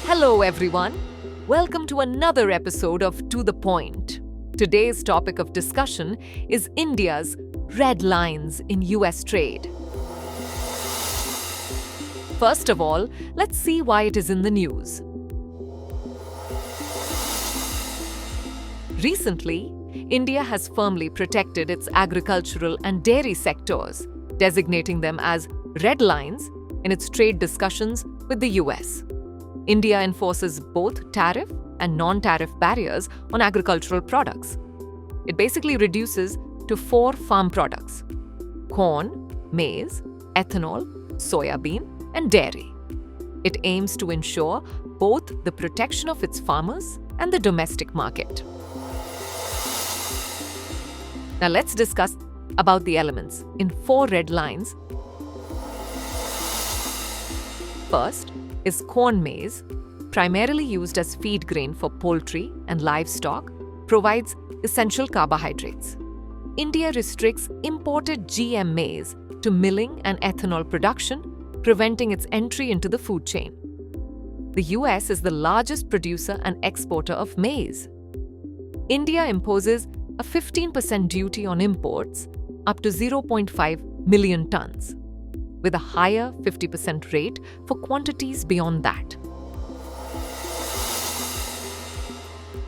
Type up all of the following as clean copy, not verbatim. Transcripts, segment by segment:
Hello everyone. Welcome to another episode of To The Point. Today's topic of discussion is India's red lines in US trade. First of all, let's see why it is in the news. Recently, India has firmly protected its agricultural and dairy sectors, designating them as red lines in its trade discussions with the US. India enforces both tariff and non-tariff barriers on agricultural products. It basically reduces to 4 farm products: corn, maize, ethanol, soyabean, and dairy. It aims to ensure both the protection of its farmers and the domestic market. Now let's discuss about the elements in 4 red lines. First is corn maize, primarily used as feed grain for poultry and livestock, provides essential carbohydrates. India restricts imported GM maize to milling and ethanol production, preventing its entry into the food chain. The US is the largest producer and exporter of maize. India imposes a 15% duty on imports up to 0.5 million tons, with a higher 50% rate for quantities beyond that.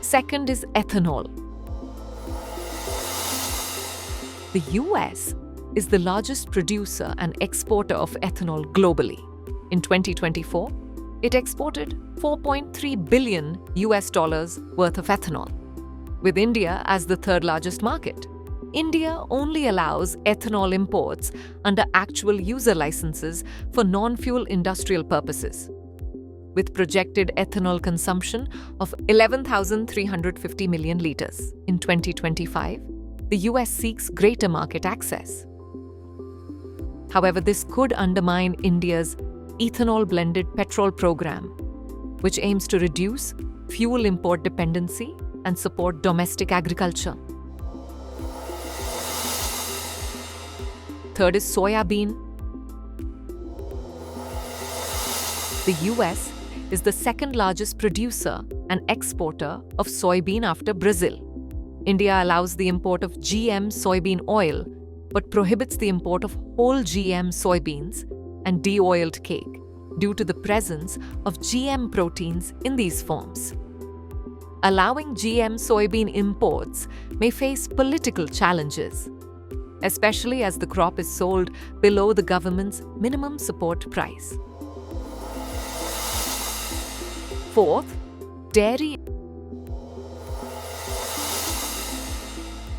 Second is ethanol. The US is the largest producer and exporter of ethanol globally. In 2024, it exported $4.3 billion worth of ethanol. With India as the third largest market, India only allows ethanol imports under actual user licenses for non-fuel industrial purposes. With projected ethanol consumption of 11,350 million litres in 2025, the US seeks greater market access. However, this could undermine India's ethanol-blended petrol program, which aims to reduce fuel import dependency and support domestic agriculture. Third is soyabean. The US is the second largest producer and exporter of soybean after Brazil. India allows the import of GM soybean oil, but prohibits the import of whole GM soybeans and de-oiled cake due to the presence of GM proteins in these forms. Allowing GM soybean imports may face political challenges, especially as the crop is sold below the government's minimum support price. Fourth, dairy.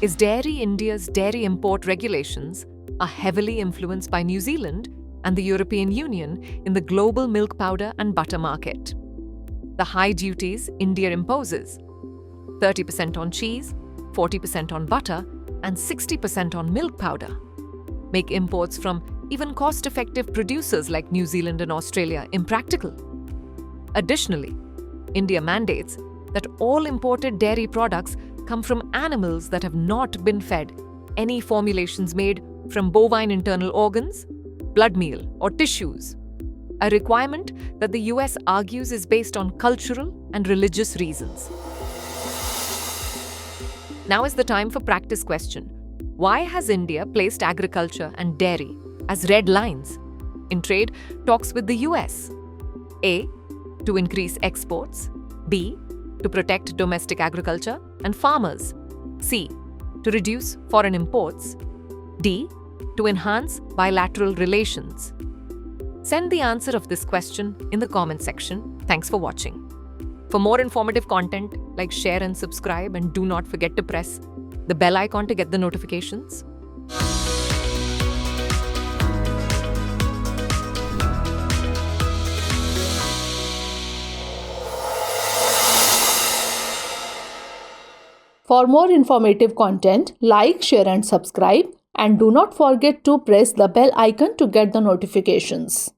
India's dairy import regulations are heavily influenced by New Zealand and the European Union in the global milk powder and butter market. The high duties India imposes, 30% on cheese, 40% on butter, and 60% on milk powder, make imports from even cost-effective producers like New Zealand and Australia impractical. Additionally, India mandates that all imported dairy products come from animals that have not been fed any formulations made from bovine internal organs, blood meal, or tissues, a requirement that the US argues is based on cultural and religious reasons. Now is the time for practice question. Why has India placed agriculture and dairy as red lines in trade talks with the US? A. To increase exports. B. To protect domestic agriculture and farmers. C. To reduce foreign imports. D. To enhance bilateral relations. Send the answer of this question in the comment section. Thanks for watching. For more informative content, like, share and subscribe, and do not forget to press the bell icon to get the notifications. For more informative content, like, share and subscribe, and do not forget to press the bell icon to get the notifications.